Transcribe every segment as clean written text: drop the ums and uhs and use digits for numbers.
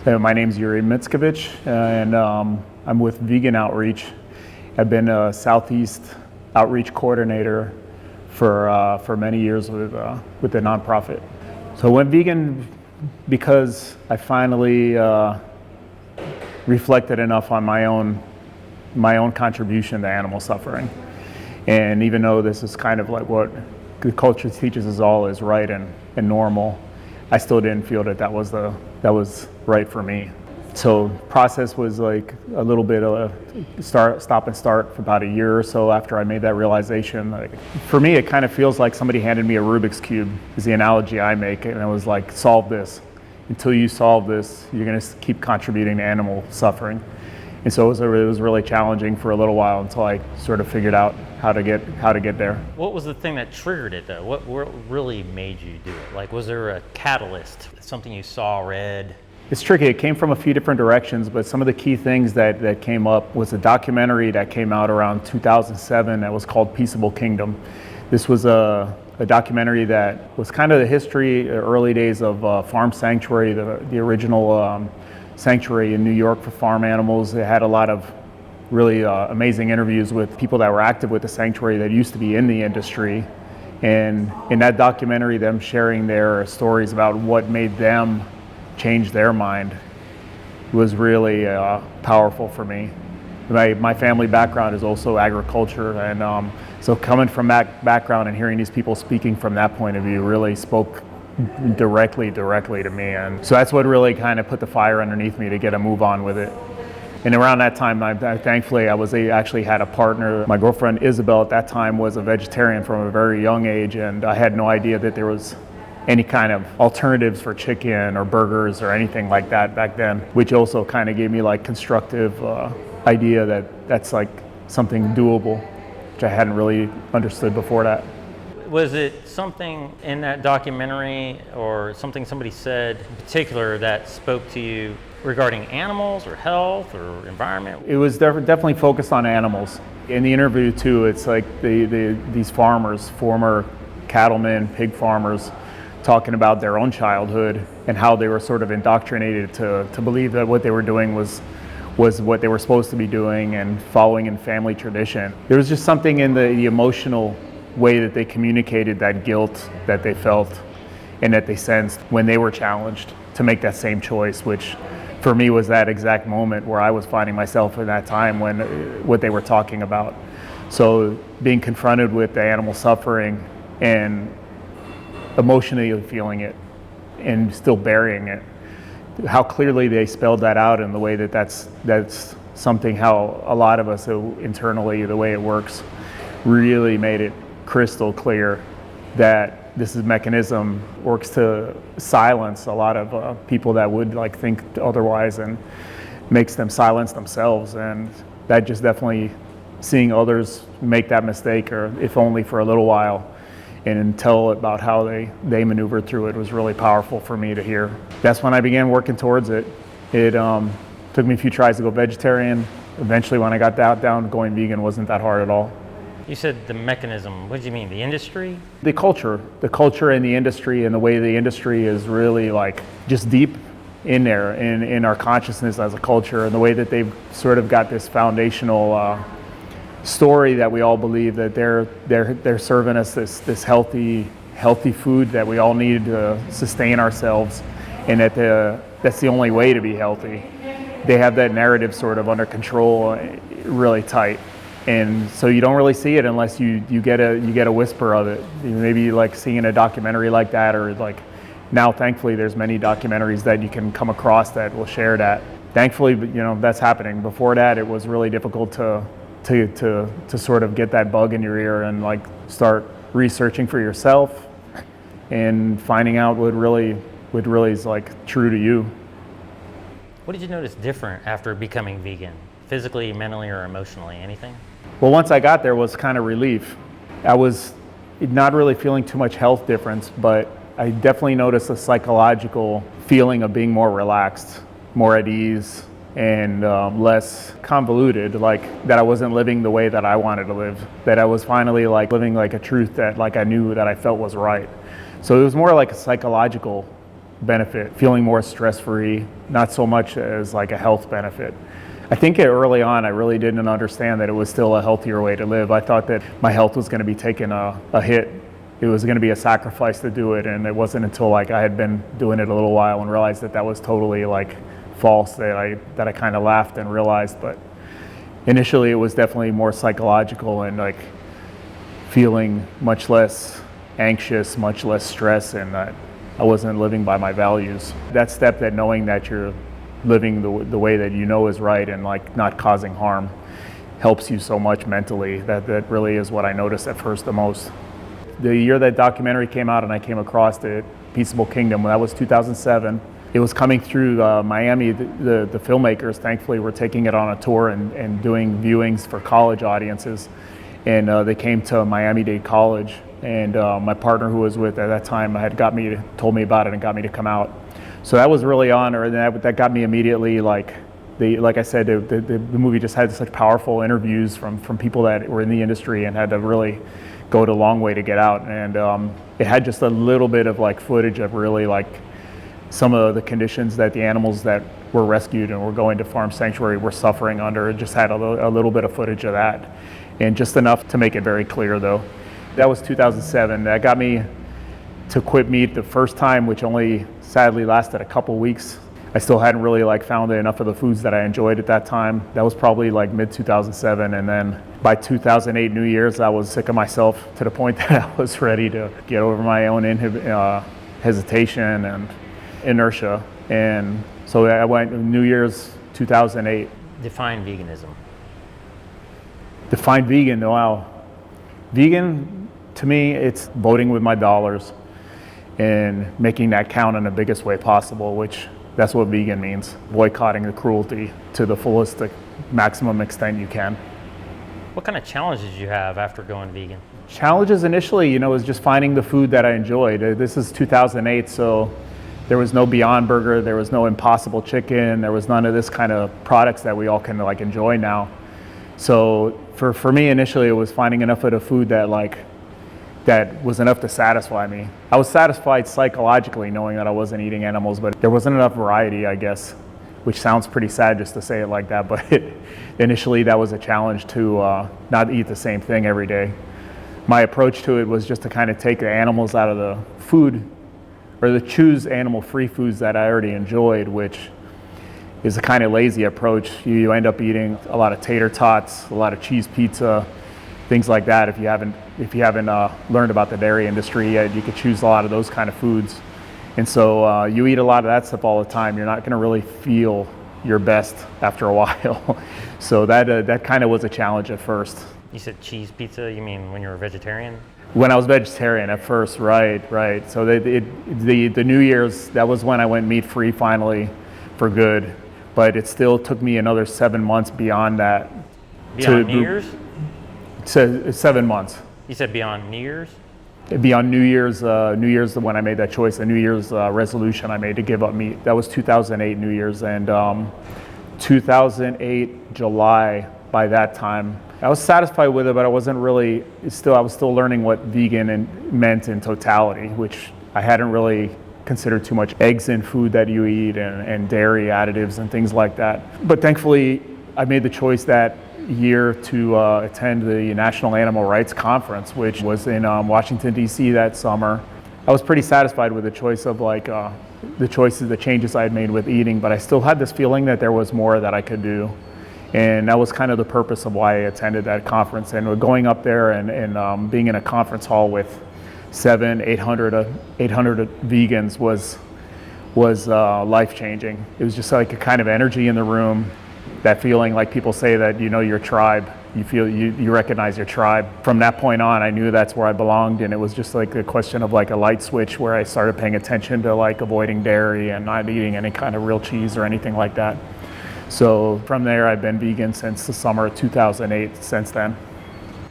My name's Yuri, and I'm with Vegan Outreach. I've been a Southeast Outreach Coordinator for many years with the nonprofit. So I went vegan because I finally reflected enough on my own contribution to animal suffering. And even though this is kind of like what the culture teaches us all is right and normal, I still didn't feel that was right for me. So process was like a little bit of a stop and start for about a year or so after I made that realization. Like, for me, it kind of feels like somebody handed me a Rubik's Cube, is the analogy I make, and it was like, solve this. Until you solve this, you're gonna keep contributing to animal suffering. And so it was really challenging for a little while until I sort of figured out how to get there. What was the thing that triggered it though? What really made you do it? Like, was there a catalyst, something you saw, read? It's tricky. It came from a few different directions, but some of the key things that came up was a documentary that came out around 2007 that was called Peaceable Kingdom. This was a documentary that was kind of the history, early days of Farm Sanctuary, the original sanctuary in New York for farm animals. It had a lot of really amazing interviews with people that were active with the sanctuary that used to be in the industry. And in that documentary, them sharing their stories about what made them change their mind was really powerful for me. My family background is also agriculture, and so coming from that background and hearing these people speaking from that point of view really spoke directly to me. And so that's what really kind of put the fire underneath me to get a move on with it. And around that time, thankfully, I actually had a partner. My girlfriend Isabel at that time was a vegetarian from a very young age, and I had no idea that there was any kind of alternatives for chicken or burgers or anything like that back then, which also kind of gave me like constructive idea that that's like something doable, which I hadn't really understood before that. Was it something in that documentary or something somebody said in particular that spoke to you regarding animals or health or environment? It was definitely focused on animals. In the interview too, it's like these farmers, former cattlemen, pig farmers, talking about their own childhood and how they were sort of indoctrinated to believe that what they were doing was what they were supposed to be doing and following in family tradition. There was just something in the emotional way that they communicated that guilt that they felt and that they sensed when they were challenged to make that same choice, which for me was that exact moment where I was finding myself in that time when what they were talking about. So being confronted with the animal suffering and emotionally feeling it and still burying it, how clearly they spelled that out in the way that's something how a lot of us internally, the way it works, really made it crystal clear that this mechanism works to silence a lot of people that would like think otherwise and makes them silence themselves. And that just definitely seeing others make that mistake, or if only for a little while, and tell about how they maneuvered through it was really powerful for me to hear. That's when I began working towards it. It took me a few tries to go vegetarian. Eventually when I got that down, going vegan wasn't that hard at all. You said the mechanism. What do you mean, the industry? The culture and the industry, and the way the industry is really like just deep in there in our consciousness as a culture, and the way that they've sort of got this foundational story that we all believe that they're serving us this healthy food that we all need to sustain ourselves, and that that's the only way to be healthy. They have that narrative sort of under control, really tight. And so you don't really see it unless you get a whisper of it. Maybe like seeing a documentary like that, or like now thankfully there's many documentaries that you can come across that will share that. Thankfully, that's happening. Before that, it was really difficult to sort of get that bug in your ear and like start researching for yourself and finding out what really is like true to you. What did you notice different after becoming vegan? Physically, mentally, or emotionally? Anything? Well, once I got there was kind of relief. I was not really feeling too much health difference, but I definitely noticed a psychological feeling of being more relaxed, more at ease, and less convoluted, like that I wasn't living the way that I wanted to live, that I was finally like living like a truth that like I knew that I felt was right. So it was more like a psychological benefit, feeling more stress-free, not so much as like a health benefit. I think early on I really didn't understand that it was still a healthier way to live. I thought that my health was going to be taking a hit. It was going to be a sacrifice to do it, and it wasn't until like I had been doing it a little while and realized that that was totally like false that I kind of laughed and realized. But initially it was definitely more psychological and like feeling much less anxious, much less stress, and that I wasn't living by my values. That step, that knowing that you're living the way that you know is right and like not causing harm, helps you so much mentally. That really is what I noticed at first the most. The year that documentary came out and I came across it, Peaceable Kingdom, that was 2007. It was coming through Miami. The filmmakers, thankfully, were taking it on a tour and doing viewings for college audiences. And they came to Miami-Dade College. And my partner who was with at that time told me about it and got me to come out. So that was really on, or that got me immediately, like I said, the movie just had such powerful interviews from people that were in the industry and had to really go a long way to get out. And it had just a little bit of like footage of really like some of the conditions that the animals that were rescued and were going to farm sanctuary were suffering under. It just had a little bit of footage of that, and just enough to make it very clear though. That was 2007. That got me to quit meat the first time, which only sadly lasted a couple weeks. I still hadn't really like found enough of the foods that I enjoyed at that time. That was probably like mid 2007, and then by 2008 New Year's, I was sick of myself to the point that I was ready to get over my own hesitation and inertia. And so I went New Year's 2008. Define veganism. Define vegan, wow. Vegan, to me, it's voting with my dollars and making that count in the biggest way possible, which that's what vegan means. Boycotting the cruelty to the fullest, maximum extent you can. What kind of challenges did you have after going vegan? Challenges initially, was just finding the food that I enjoyed. This is 2008, so there was no Beyond Burger, there was no Impossible Chicken, there was none of this kind of products that we all can like enjoy now. So for me initially, it was finding enough of the food that was enough to satisfy me. I was satisfied psychologically knowing that I wasn't eating animals, but there wasn't enough variety, I guess, which sounds pretty sad just to say it like that, but initially that was a challenge to not eat the same thing every day. My approach to it was just to kind of take the animals out of the food, or to choose animal-free foods that I already enjoyed, which is a kind of lazy approach. You end up eating a lot of tater tots, a lot of cheese pizza, things like that. If you haven't learned about the dairy industry yet, you could choose a lot of those kind of foods. And so you eat a lot of that stuff all the time. You're not going to really feel your best after a while. So that kind of was a challenge at first. You said cheese pizza, you mean when you were a vegetarian? When I was vegetarian at first, right. So the New Year's, that was when I went meat-free finally for good. But it still took me another 7 months beyond that. Beyond New Year's? 7 months. You said beyond New Year's? Beyond New Year's when I made that choice, the New Year's resolution I made to give up meat. That was 2008 New Year's, and 2008 July, by that time, I was satisfied with it, but I wasn't really, I was still learning what vegan meant in totality, which I hadn't really considered too much. Eggs in food that you eat and dairy additives and things like that. But thankfully, I made the choice that year to attend the National Animal Rights Conference, which was in Washington, D.C. that summer. I was pretty satisfied with the choice of the changes I had made with eating, but I still had this feeling that there was more that I could do. And that was kind of the purpose of why I attended that conference. And going up there and being in a conference hall with 800 vegans was life-changing. It was just like a kind of energy in the room, that feeling like people say that your tribe, you feel you recognize your tribe. From that point on, I knew that's where I belonged, and it was just like a question of like a light switch where I started paying attention to like avoiding dairy and not eating any kind of real cheese or anything like that. So from there, I've been vegan since the summer of 2008, since then.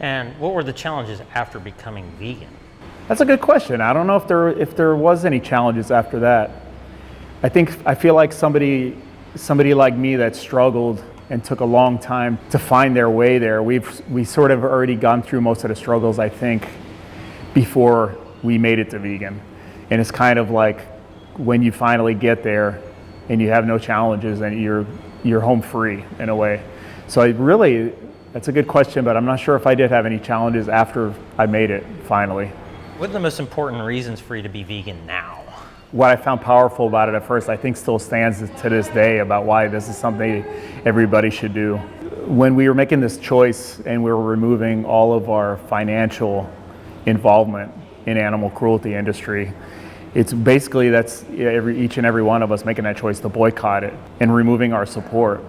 And what were the challenges after becoming vegan? That's a good question. I don't know if there was any challenges after that. I feel like somebody like me that struggled and took a long time to find their way there. We sort of already gone through most of the struggles, I think, before we made it to vegan. And it's kind of like when you finally get there and you have no challenges and you're home free in a way. So that's a good question, but I'm not sure if I did have any challenges after I made it finally. What are the most important reasons for you to be vegan now? What I found powerful about it at first, I think still stands to this day about why this is something everybody should do. When we were making this choice and we were removing all of our financial involvement in animal cruelty industry, it's basically each and every one of us making that choice to boycott it and removing our support.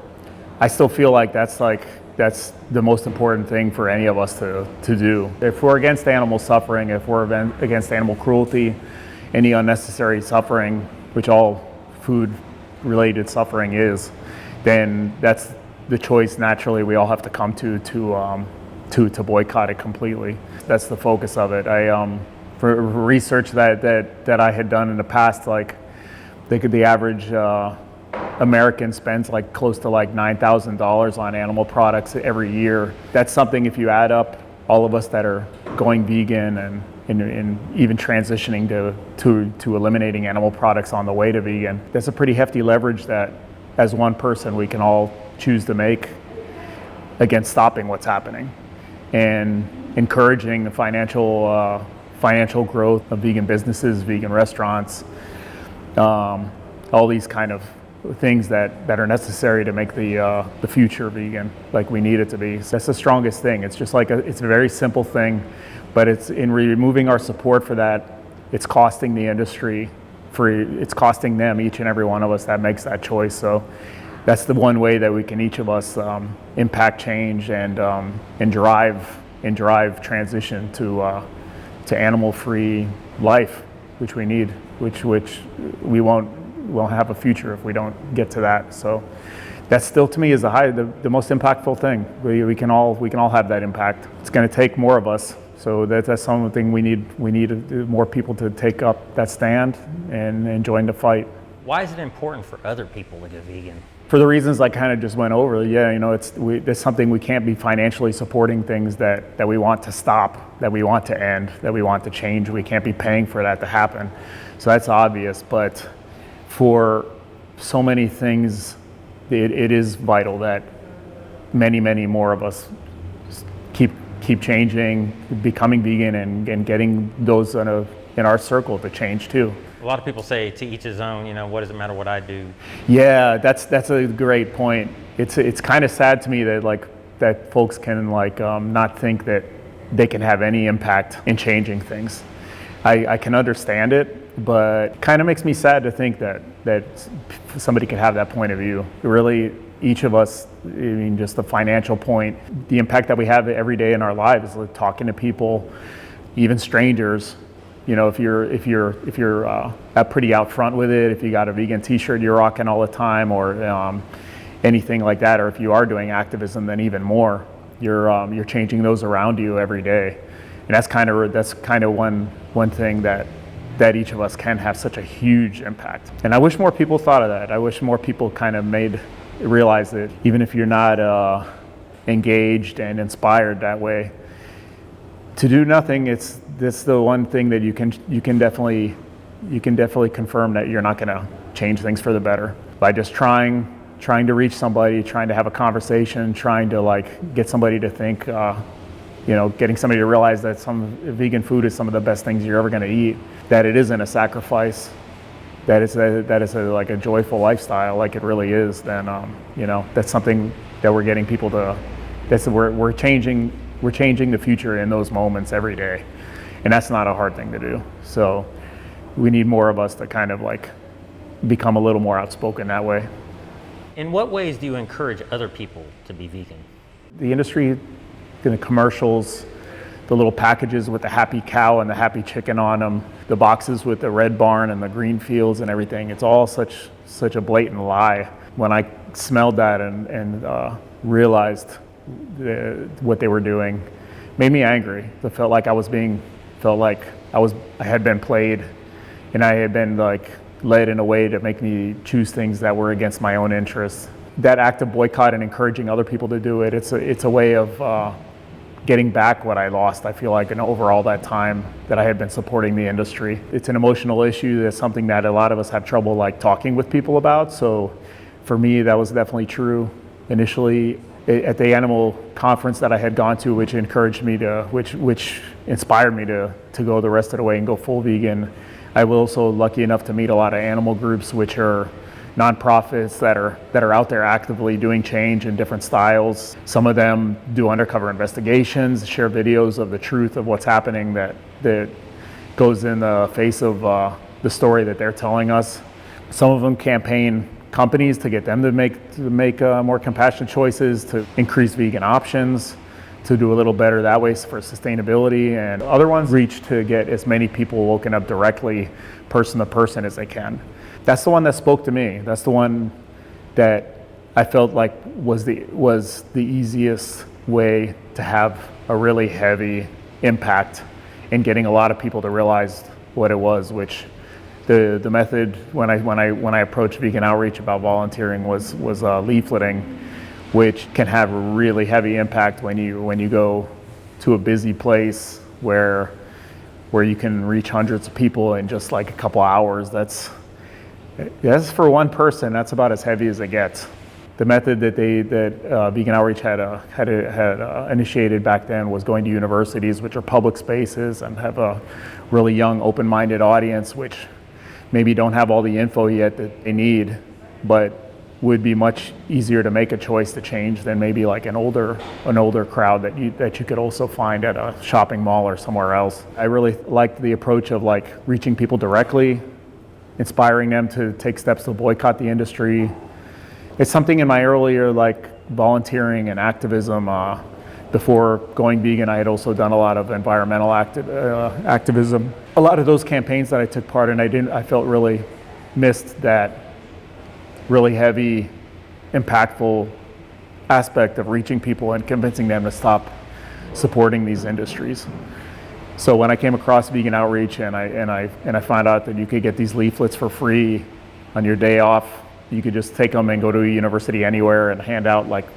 I still feel like that's the most important thing for any of us to do. If we're against animal suffering, if we're against animal cruelty, any unnecessary suffering, which all food-related suffering is, then that's the choice naturally we all have to come to boycott it completely. That's the focus of it. For research that I had done in the past, like the average American spends like close to like $9,000 on animal products every year. That's something, if you add up all of us that are going vegan and even transitioning to eliminating animal products on the way to vegan, that's a pretty hefty leverage that as one person we can all choose to make against stopping what's happening and encouraging the financial growth of vegan businesses, vegan restaurants, all these kind of things that are necessary to make the future vegan like we need it to be. So that's the strongest thing. It's just like it's a very simple thing, but it's in removing our support for that, it's costing the industry, it's costing them, each and every one of us that makes that choice. So that's the one way that we can each of us impact change and drive transition to animal-free life, which we need, which we won't have a future if we don't get to that. So that still to me is the most impactful thing. We can all have that impact. It's going to take more of us. So that's something we need more people to take up that stand and join the fight. Why is it important for other people to go vegan? For the reasons I kind of just went over, it's something we can't be financially supporting things that we want to stop, that we want to end, that we want to change. We can't be paying for that to happen. So that's obvious, but for so many things, it is vital that many, many more of us keep changing, becoming vegan, and getting those in our circle to change too. A lot of people say to each his own, what does it matter what I do? Yeah, that's a great point. It's kind of sad to me that folks can not think that they can have any impact in changing things. I can understand it, but it kind of makes me sad to think that somebody could have that point of view. Really, each of us, just the financial point, the impact that we have every day in our lives, like talking to people, even strangers. If you're pretty out front with it, if you got a vegan T-shirt you're rocking all the time, or anything like that, or if you are doing activism, then even more. You're changing those around you every day, and that's kind of one thing that each of us can have such a huge impact. And I wish more people thought of that. I wish more people kind of realize that even if you're not engaged and inspired that way, to do nothing, that's the one thing that you can definitely confirm that you're not going to change things for the better by just trying to reach somebody, trying to have a conversation, trying to get somebody to think, getting somebody to realize that some vegan food is some of the best things you're ever going to eat, that it isn't a sacrifice, that is a joyful lifestyle like it really is. Then that's something that we're getting people to. We're changing the future in those moments every day, and that's not a hard thing to do. So we need more of us to kind of become a little more outspoken that way. In what ways do you encourage other people to be vegan? The industry, the commercials, the little packages with the happy cow and the happy chicken on them, the boxes with the red barn and the green fields and everything, it's all such a blatant lie. When I smelled that and realized what they were doing, made me angry. It felt like I had been played, and I had been led in a way to make me choose things that were against my own interests. That act of boycott and encouraging other people to do it, it's a way of getting back what I lost, I feel like, in overall that time that I had been supporting the industry. It's an emotional issue. That's something that a lot of us have trouble like talking with people about. So for me, that was definitely true initially. At the animal conference that I had gone to, which encouraged me to, which inspired me to go the rest of the way and go full vegan, I was also lucky enough to meet a lot of animal groups, which are nonprofits that are out there actively doing change in different styles. Some of them do undercover investigations, share videos of the truth of what's happening that goes in the face of the story that they're telling us. Some of them campaign companies to get them to make more compassionate choices, to increase vegan options, to do a little better that way for sustainability. And other ones reach to get as many people woken up directly, person to person, as they can. That's the one that spoke to me. That's the one that I felt like was the easiest way to have a really heavy impact in getting a lot of people to realize what it was, which the method when I approached Vegan Outreach about volunteering was leafleting, which can have a really heavy impact when you go to a busy place where you can reach hundreds of people in just like a couple hours. That's for one person. That's about as heavy as it gets. The method that Vegan Outreach had initiated back then was going to universities, which are public spaces and have a really young, open-minded audience, which maybe don't have all the info yet that they need, but would be much easier to make a choice to change than maybe like an older crowd that you could also find at a shopping mall or somewhere else. I really liked the approach of like reaching people directly, inspiring them to take steps to boycott the industry. It's something in my earlier like volunteering and activism. Before going vegan, I had also done a lot of environmental activism. A lot of those campaigns that I took part in, I felt really missed that really heavy, impactful aspect of reaching people and convincing them to stop supporting these industries. So when I came across Vegan Outreach and I found out that you could get these leaflets for free on your day off, you could just take them and go to a university anywhere and hand out like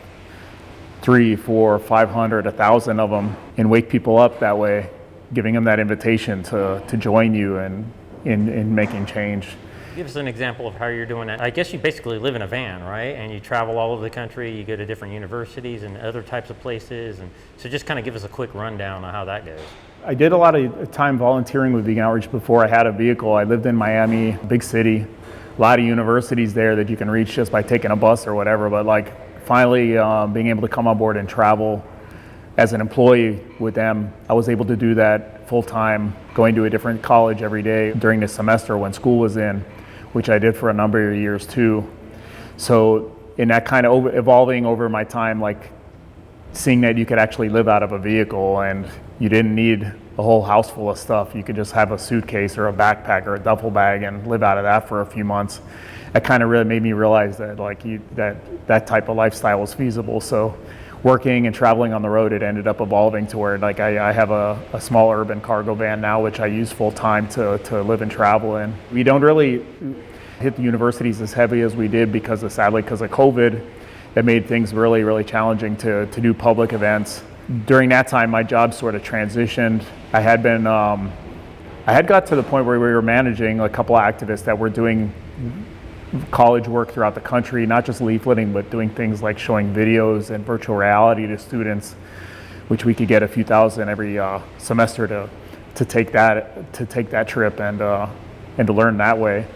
300, 400, 500, 1,000 of them and wake people up that way, giving them that invitation to join you in making change. Give us an example of how you're doing that. I guess you basically live in a van, right? And you travel all over the country, you go to different universities and other types of places. And so just kind of give us a quick rundown on how that goes. I did a lot of time volunteering with Vegan Outreach before I had a vehicle. I lived in Miami, big city, a lot of universities there that you can reach just by taking a bus or whatever. But like finally being able to come on board and travel as an employee with them, I was able to do that full time, going to a different college every day during the semester when school was in, which I did for a number of years too. So in that kind of evolving over my time, like seeing that you could actually live out of a vehicle and you didn't need a whole house full of stuff. You could just have a suitcase or a backpack or a duffel bag and live out of that for a few months. That kind of really made me realize that like that type of lifestyle was feasible. So working and traveling on the road, it ended up evolving to where like I have a small urban cargo van now, which I use full time to live and travel in. We don't really hit the universities as heavy as we did sadly because of COVID. That made things really, really challenging to do public events. During that time, my job sort of transitioned. I had got to the point where we were managing a couple of activists that were doing college work throughout the country, not just leafleting, but doing things like showing videos and virtual reality to students, which we could get a few thousand every semester to take that trip and to learn that way.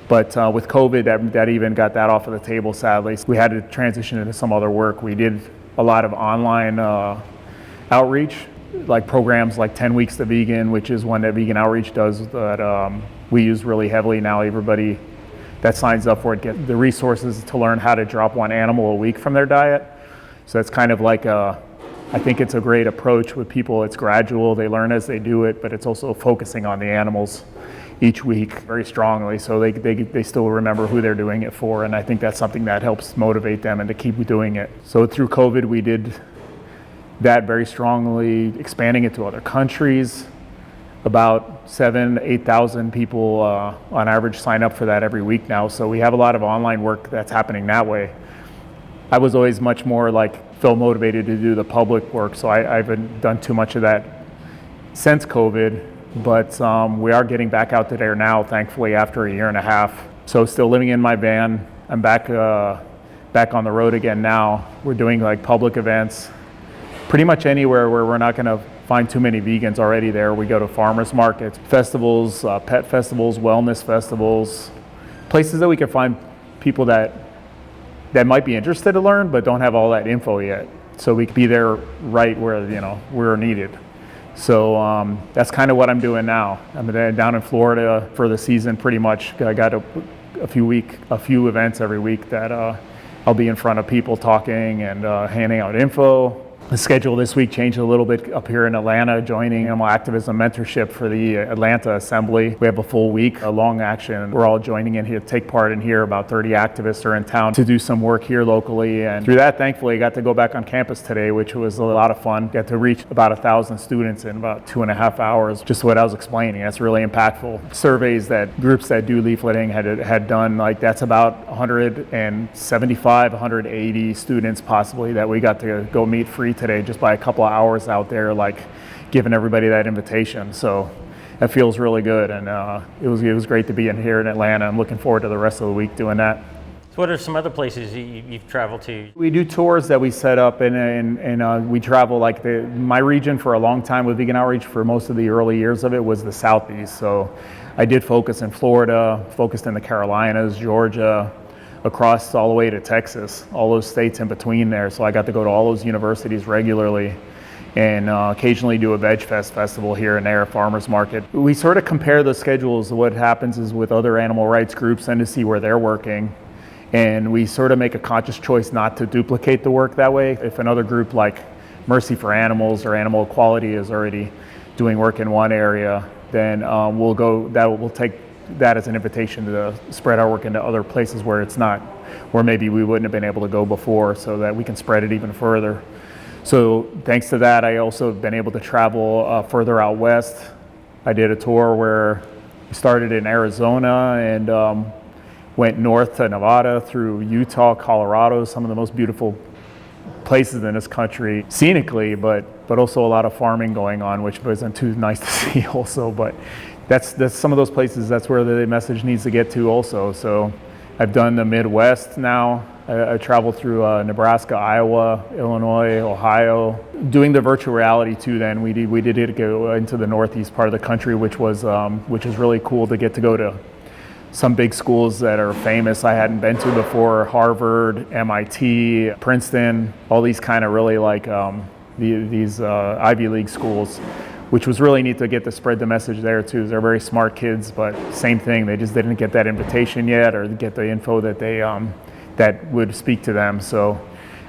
But with COVID, that even got that off of the table, sadly. We had to transition into some other work. We did a lot of online outreach, like programs like 10 Weeks to Vegan, which is one that Vegan Outreach does that we use really heavily now. Everybody that signs up for it gets the resources to learn how to drop one animal a week from their diet. So it's kind of like I think it's a great approach with people. It's gradual, they learn as they do it, but it's also focusing on the animals each week very strongly, so they still remember who they're doing it for, and I think that's something that helps motivate them and to keep doing it. So through COVID, we did that very strongly, expanding it to other countries. About 7,000 to 8,000 people on average sign up for that every week now, so we have a lot of online work that's happening that way. I was always much more like felt motivated to do the public work, so I haven't done too much of that since COVID, but we are getting back out to there now, thankfully, after a year and a half. So still living in my van. I'm back on the road again now. We're doing like public events, pretty much anywhere where we're not going to find too many vegans already there. We go to farmers markets, festivals, pet festivals, wellness festivals, places that we can find people that might be interested to learn but don't have all that info yet. So we can be there right where, you know, we're needed. So that's kind of what I'm doing now. I'm down in Florida for the season pretty much. I got a few events every week that I'll be in front of people talking and handing out info. The schedule this week changed a little bit up here in Atlanta, joining animal activism mentorship for the Atlanta Assembly. We have a full week, a long action. We're all joining in here, take part in here. About 30 activists are in town to do some work here locally. And through that, thankfully, I got to go back on campus today, which was a lot of fun. Got to reach about 1,000 students in about 2.5 hours. Just what I was explaining, that's really impactful. Surveys that groups that do leafleting had done, like that's about 175, 180 students possibly that we got to go meet free today just by a couple of hours out there, like giving everybody that invitation. So that feels really good, and it was great to be in here in Atlanta. I'm looking forward to the rest of the week doing that. So what are some other places you've traveled to? We do tours that we set up, and we travel like my region for a long time with Vegan Outreach. For most of the early years of it was the Southeast. So I did focus in Florida, focused in the Carolinas, Georgia, across all the way to Texas, all those states in between there. So I got to go to all those universities regularly, and occasionally do a Veg Fest festival here and there, farmers market. We sort of compare the schedules. What happens is with other animal rights groups and to see where they're working. And we sort of make a conscious choice not to duplicate the work that way. If another group like Mercy for Animals or Animal Equality is already doing work in one area, then we'll take that as an invitation to spread our work into other places where it's not, where maybe we wouldn't have been able to go before, so that we can spread it even further. So thanks to that, I also have been able to travel further out west. I did a tour where we started in Arizona and went north to Nevada, through Utah, Colorado, some of the most beautiful places in this country, scenically, but also a lot of farming going on, which wasn't too nice to see also. But that's some of those places, that's where the message needs to get to also. So I've done the Midwest now. I traveled through Nebraska, Iowa, Illinois, Ohio. Doing the virtual reality too, then we did go into the Northeast part of the country, which is really cool to get to go to some big schools that are famous I hadn't been to before: Harvard, MIT, Princeton, all these kind of really like these Ivy League schools, which was really neat to get to spread the message there too. They're very smart kids, but same thing, they just didn't get that invitation yet or get the info that they that would speak to them. So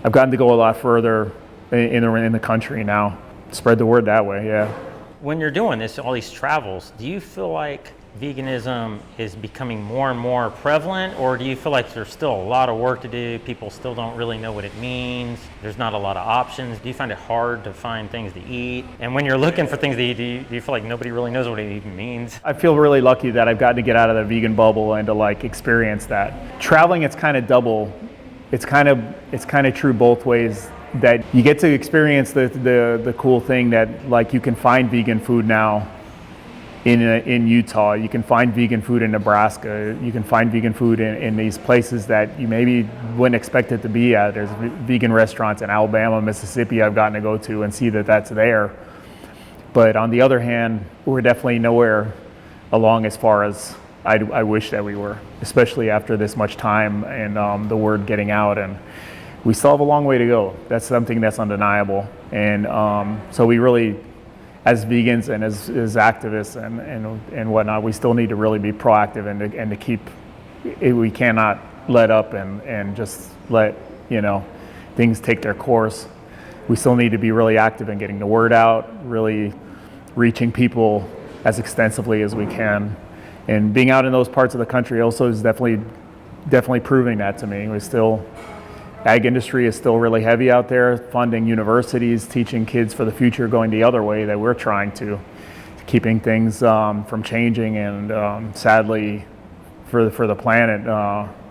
I've gotten to go a lot further in the country now, spread the word that way. Yeah. When you're doing this, all these travels, do you feel like veganism is becoming more and more prevalent, or do you feel like there's still a lot of work to do? People still don't really know what it means. There's not a lot of options. Do you find it hard to find things to eat? And when you're looking for things to eat, do you feel like nobody really knows what it even means? I feel really lucky that I've gotten to get out of the vegan bubble and to like experience that. Traveling, it's kind of double. It's kind of true both ways, that you get to experience the cool thing that like you can find vegan food now in Utah, you can find vegan food in Nebraska, you can find vegan food in these places that you maybe wouldn't expect it to be at. There's vegan restaurants in Alabama, Mississippi I've gotten to go to and see that that's there. But on the other hand, we're definitely nowhere along as far as I wish that we were, especially after this much time and the word getting out. And we still have a long way to go. That's something that's undeniable. And so we really, as vegans and as activists and whatnot, we still need to really be proactive and to keep, we cannot let up and just let, things take their course. We still need to be really active in getting the word out, really reaching people as extensively as we can. And being out in those parts of the country also is definitely proving that to me. Ag industry is still really heavy out there, funding universities, teaching kids for the future, going the other way that we're trying to, keeping things from changing, and sadly for the planet,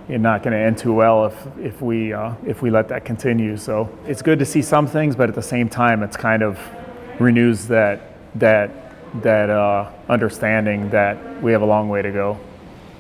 not going to end too well if we let that continue. So it's good to see some things, but at the same time, it's kind of renews that understanding that we have a long way to go.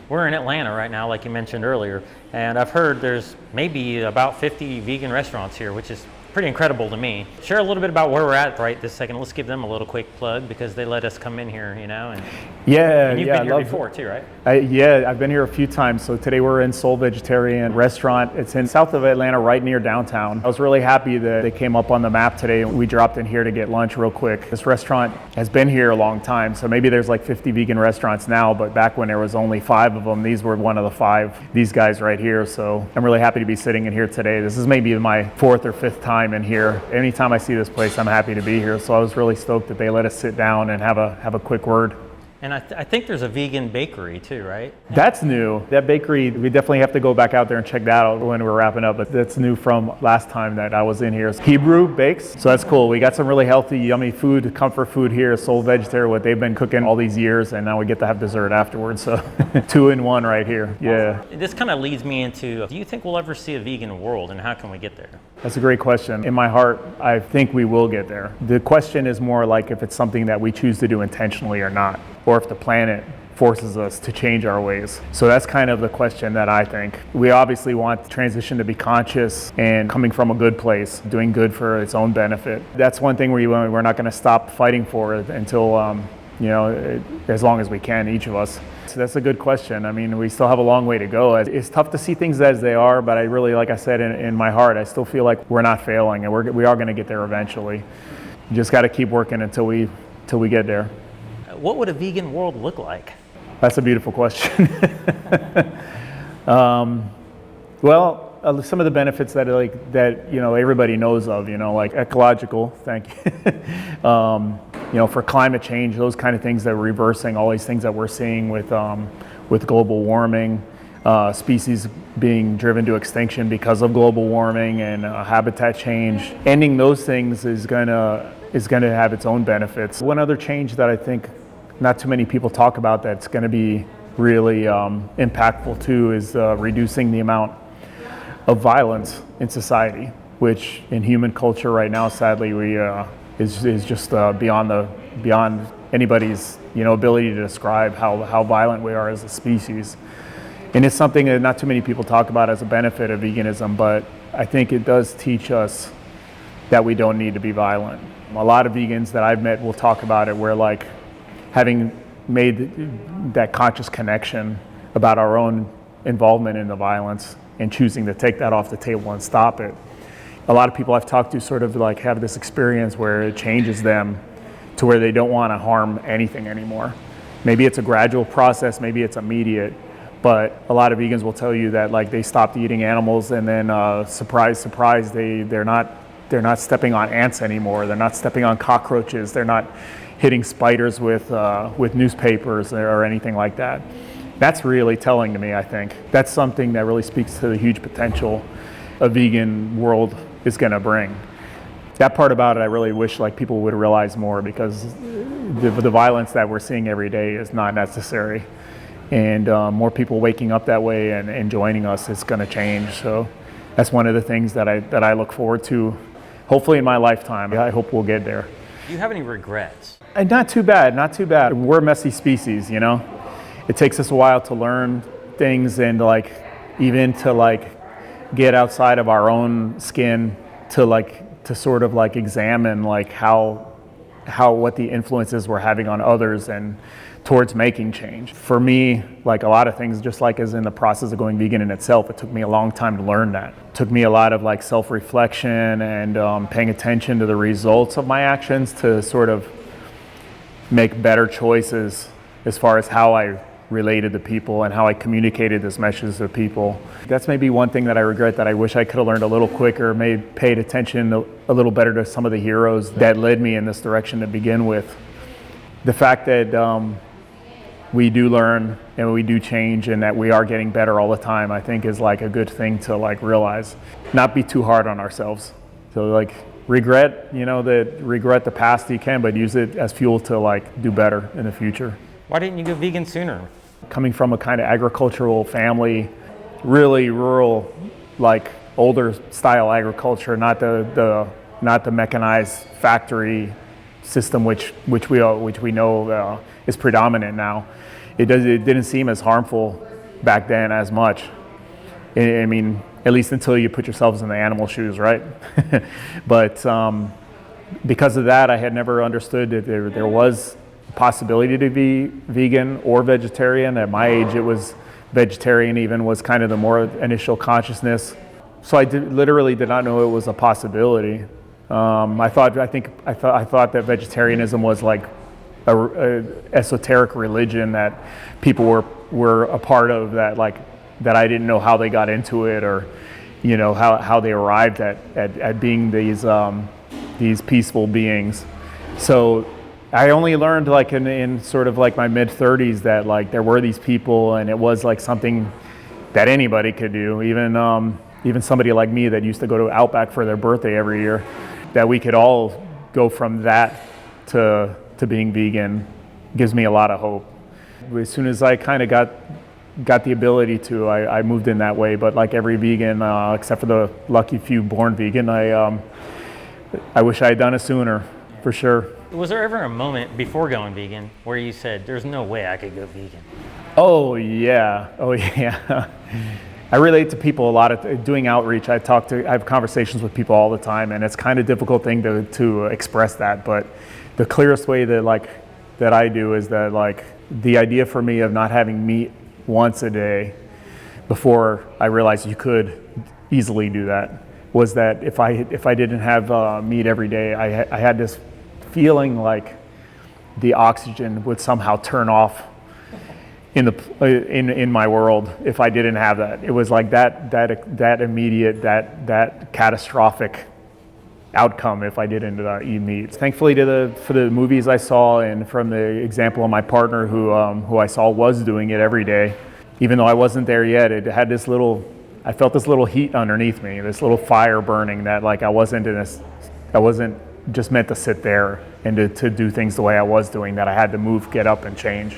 We're in Atlanta right now, like you mentioned earlier, and I've heard there's maybe about 50 vegan restaurants here, which is pretty incredible to me. Share a little bit about where we're at right this second. Let's give them a little quick plug because they let us come in here, you know. And you've been here before too, right? I've been here a few times. So today we're in Soul Vegetarian Restaurant. It's in south of Atlanta, right near downtown. I was really happy that they came up on the map today and we dropped in here to get lunch real quick. This restaurant has been here a long time, so maybe there's like 50 vegan restaurants now, but back when there was only 5 of them, these were one of the 5, these guys right here. So I'm really happy to be sitting in here today. This is maybe my 4th or 5th time in here. Anytime I see this place, I'm happy to be here. So I was really stoked that they let us sit down and have a quick word. And I think there's a vegan bakery too, right? That's new. That bakery, we definitely have to go back out there and check that out when we're wrapping up. But that's new from last time that I was in here. Hebrew Bakes, so that's cool. We got some really healthy, yummy food, comfort food here. Soul Vegetarian, what they've been cooking all these years, and now we get to have dessert afterwards. So 2 in 1 right here. Yeah. This kind of leads me into, do you think we'll ever see a vegan world, and how can we get there? That's a great question. In my heart, I think we will get there. The question is more like if it's something that we choose to do intentionally or not, or if the planet forces us to change our ways. So that's kind of the question that I think. We obviously want the transition to be conscious and coming from a good place, doing good for its own benefit. That's one thing we're not going to stop fighting for it until, as long as we can, each of us. So that's a good question. I mean, we still have a long way to go. It's tough to see things as they are, but I really, like I said, in my heart, I still feel like we're not failing, and we are going to get there eventually. You just got to keep working until we get there. What would a vegan world look like? That's a beautiful question. Some of the benefits that everybody knows of, like ecological, thank you. For climate change, those kind of things that are reversing all these things that we're seeing with global warming, species being driven to extinction because of global warming and habitat change. Ending those things is going to have its own benefits. One other change that I think not too many people talk about that's going to be really impactful too is reducing the amount of violence in society, which in human culture right now, sadly, is just beyond anybody's ability to describe how violent we are as a species. And it's something that not too many people talk about as a benefit of veganism, but I think it does teach us that we don't need to be violent. A lot of vegans that I've met will talk about it where, like, having made that conscious connection about our own involvement in the violence and choosing to take that off the table and stop it. A lot of people I've talked to sort of like have this experience where it changes them to where they don't want to harm anything anymore. Maybe it's a gradual process, maybe it's immediate, but a lot of vegans will tell you that like they stopped eating animals and then surprise, surprise, they're not stepping on ants anymore. They're not stepping on cockroaches. They're not hitting spiders with newspapers or anything like that. That's really telling to me, I think. That's something that really speaks to the huge potential a vegan world is going to bring. That part about it, I really wish like people would realize more, because the violence that we're seeing every day is not necessary. And more people waking up that way and joining us is going to change. So that's one of the things that I look forward to, hopefully in my lifetime. I hope we'll get there. Do you have any regrets? Not too bad. We're a messy species, It takes us a while to learn things and even to get outside of our own skin to sort of examine what the influences we're having on others and towards making change. For me, a lot of things, just like as in the process of going vegan in itself, it took me a long time to learn that. It took me a lot of self-reflection and paying attention to the results of my actions to sort of make better choices as far as how I related to people and how I communicated this message to people. That's maybe one thing that I regret, that I wish I could have learned a little quicker, maybe paid attention a little better to some of the heroes that led me in this direction to begin with. The fact that we do learn and we do change and that we are getting better all the time, I think is a good thing to realize. Not be too hard on ourselves. So regret the past you can, but use it as fuel to do better in the future. Why didn't you go vegan sooner? Coming from a kind of agricultural family, really rural, like older style agriculture, not the mechanized factory system which we know is predominant now. It didn't seem as harmful back then as much. I mean, at least until you put yourselves in the animal shoes, right? But because of that, I had never understood that there was a possibility to be vegan or vegetarian. At my age, it was vegetarian even was kind of the more initial consciousness. So I literally did not know it was a possibility. I thought that vegetarianism was like a esoteric religion that people were a part of, that I didn't know how they got into it, or how they arrived at being these peaceful beings. So I only learned in sort of like my mid-30s that there were these people, and it was like something that anybody could do, even somebody like me that used to go to Outback for their birthday every year, that we could all go from that to being vegan. Gives me a lot of hope. As soon as I kind of got the ability to, I moved in that way. But like every vegan, except for the lucky few born vegan, I wish I had done it sooner, for sure. Was there ever a moment before going vegan where you said, there's no way I could go vegan? Oh yeah. I relate to people a lot doing outreach. I have conversations with people all the time, and it's kind of a difficult thing to express that. But the clearest way that I do is that the idea for me of not having meat once a day, before I realized you could easily do that, was that if I didn't have meat every day, I had this feeling like the oxygen would somehow turn off in my world if I didn't have that. It was like that immediate, that catastrophic outcome if I didn't eat meat. Thankfully, for the movies I saw, and from the example of my partner who I saw was doing it every day, even though I wasn't there yet, it had I felt this little heat underneath me, this little fire burning, that I wasn't just meant to sit there and to do things the way I was doing, that I had to move, get up, and change.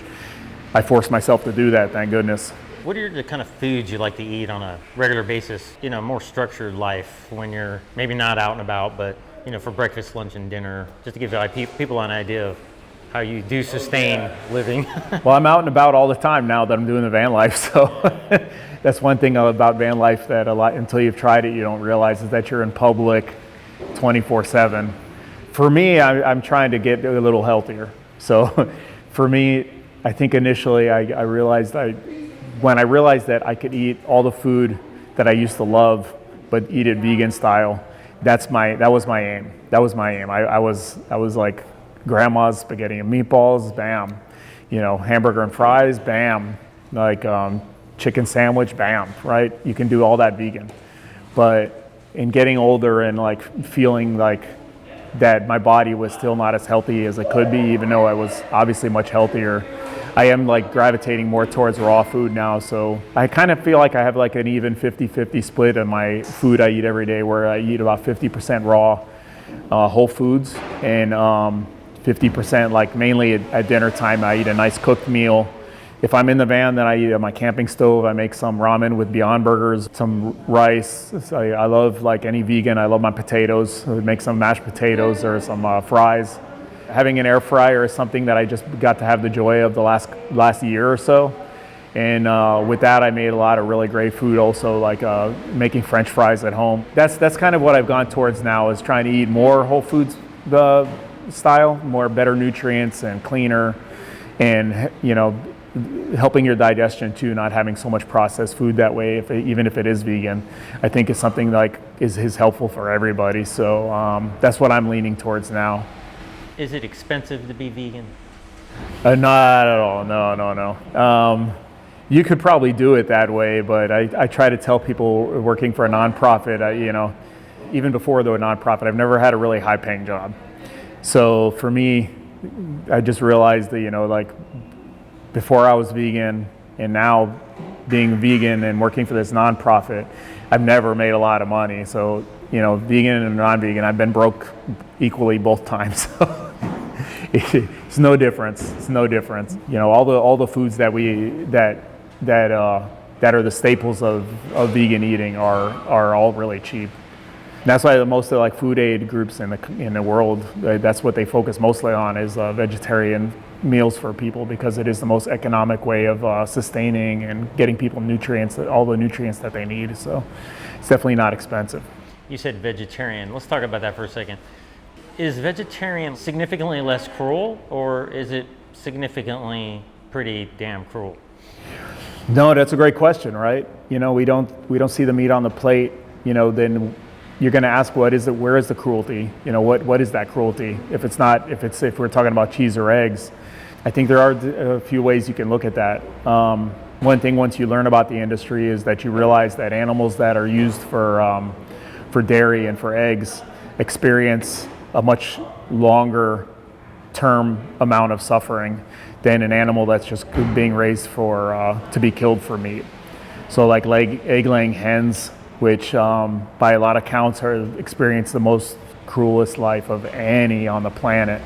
I forced myself to do that, thank goodness. What are the kind of foods you like to eat on a regular basis, more structured life, when you're maybe not out and about, but for breakfast, lunch, and dinner, just to give people an idea of how you do sustain living? Well, I'm out and about all the time now that I'm doing the van life, so that's one thing about van life that until you've tried it, you don't realize, is that you're in public 24/7. For me, I'm trying to get a little healthier. So for me, I think initially I realized when I realized that I could eat all the food that I used to love, but eat it vegan style, that was my aim. I was like grandma's spaghetti and meatballs, bam. Hamburger and fries, bam. Chicken sandwich, bam, right? You can do all that vegan. But in getting older and feeling that my body was still not as healthy as it could be, even though I was obviously much healthier, I am gravitating more towards raw food now. So I kind of feel like I have an even 50-50 split of my food I eat every day, where I eat about 50% raw whole foods, and 50% mainly at dinner time I eat a nice cooked meal. If I'm in the van, then I eat on my camping stove. I make some ramen with Beyond Burgers, some rice. I love, any vegan, I love my potatoes. I would make some mashed potatoes or some fries. Having an air fryer is something that I just got to have the joy of the last year or so. And with that, I made a lot of really great food also, making French fries at home. That's kind of what I've gone towards now, is trying to eat more whole foods style, better nutrients and cleaner, and helping your digestion too, not having so much processed food that way, even if it is vegan. I think it's something is helpful for everybody. So that's what I'm leaning towards now. Is it expensive to be vegan? Not at all, no. You could probably do it that way, but I try to tell people working for a nonprofit, even before the nonprofit, I've never had a really high paying job. So for me, I just realized that, before I was vegan and now being vegan and working for this nonprofit, I've never made a lot of money. So, vegan and non-vegan, I've been broke equally both times. It's no difference. All the foods that that are the staples of vegan eating are all really cheap. And that's why most of like food aid groups in the world, that's what they focus mostly on is vegetarian meals for people, because it is the most economic way of sustaining and getting people nutrients, all the nutrients that they need. So it's definitely not expensive. You said vegetarian. Let's talk about that for a second. Is vegetarian significantly less cruel, or is it significantly pretty damn cruel? No, that's a great question, right? You know, we don't see the meat on the plate. You know, then you're going to ask, where is the cruelty? You know, what is that cruelty? If we're talking about cheese or eggs, I think there are a few ways you can look at that. One thing, once you learn about the industry, is that you realize that animals that are used for dairy and for eggs experience a much longer term amount of suffering than an animal that's just being raised to be killed for meat. So like egg-laying hens, which by a lot of counts experience the most cruelest life of any on the planet.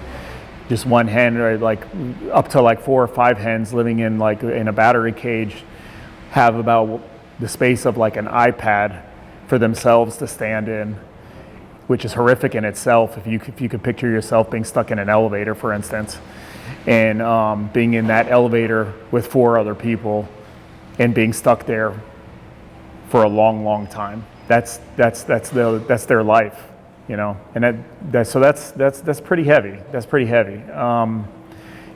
Just one hen, or like up to like 4 or 5 hens living in a battery cage, have about the space of like an iPad for themselves to stand in, which is horrific in itself. If you could picture yourself being stuck in an elevator, for instance, and being in that elevator with 4 other people and being stuck there for a long, long time. That's their life, you know. And that's pretty heavy. That's pretty heavy.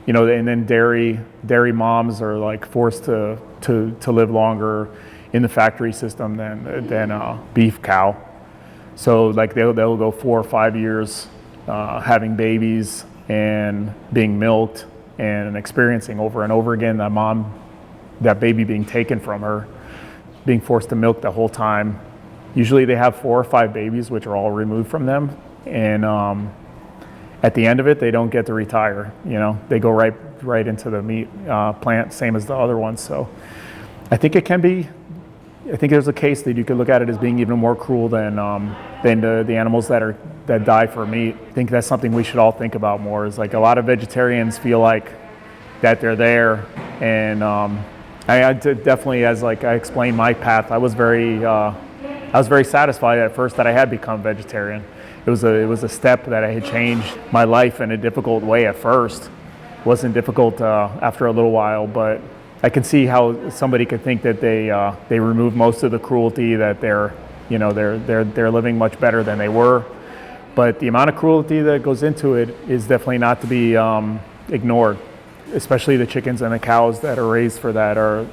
You know, and then dairy moms are like forced to live longer in the factory system than a beef cow. So like they'll go 4 or 5 years having babies and being milked and experiencing over and over again that baby being taken from her, being forced to milk the whole time. Usually they have 4 or 5 babies, which are all removed from them, and at the end of it, they don't get to retire. You know, they go right into the meat plant, same as the other ones. So I think there's a case that you could look at it as being even more cruel than the animals that die for meat. I think that's something we should all think about more. Is like a lot of vegetarians feel like that they're there, and I definitely, as like I explained my path, I was very satisfied at first that I had become vegetarian. It was a step that I had changed my life in a difficult way at first. It wasn't difficult after a little while, but I can see how somebody could think that they remove most of the cruelty, that they're living much better than they were. But the amount of cruelty that goes into it is definitely not to be ignored. Especially the chickens and the cows that are raised for that are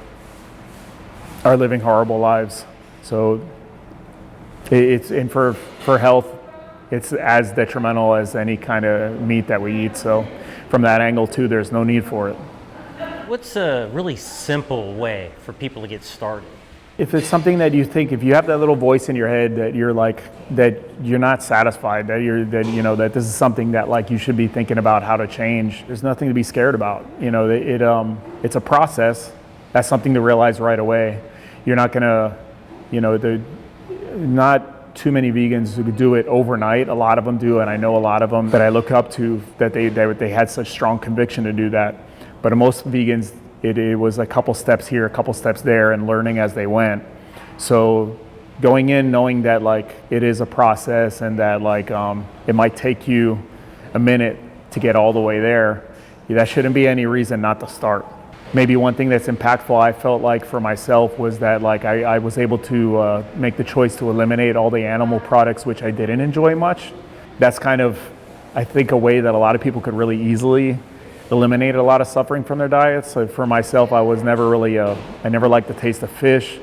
living horrible lives. So and for health, it's as detrimental as any kind of meat that we eat. So from that angle too, there's no need for it. What's a really simple way for people to get started? If it's something that you think, if you have that little voice in your head that you're like, that you're not satisfied, that this is something that like you should be thinking about how to change, there's nothing to be scared about. You know, it's a process. That's something to realize right away. You're not gonna, not too many vegans who do it overnight. A lot of them do, and I know a lot of them that I look up to that they had such strong conviction to do that. But most vegans, it was a couple steps here, a couple steps there, and learning as they went. So going in knowing that like it is a process, and that like it might take you a minute to get all the way there, that shouldn't be any reason not to start. Maybe one thing that's impactful, I felt like for myself, was that like I was able to make the choice to eliminate all the animal products which I didn't enjoy much. That's kind of, I think, a way that a lot of people could really easily eliminate a lot of suffering from their diets. So for myself, I was never really I never liked the taste of fish.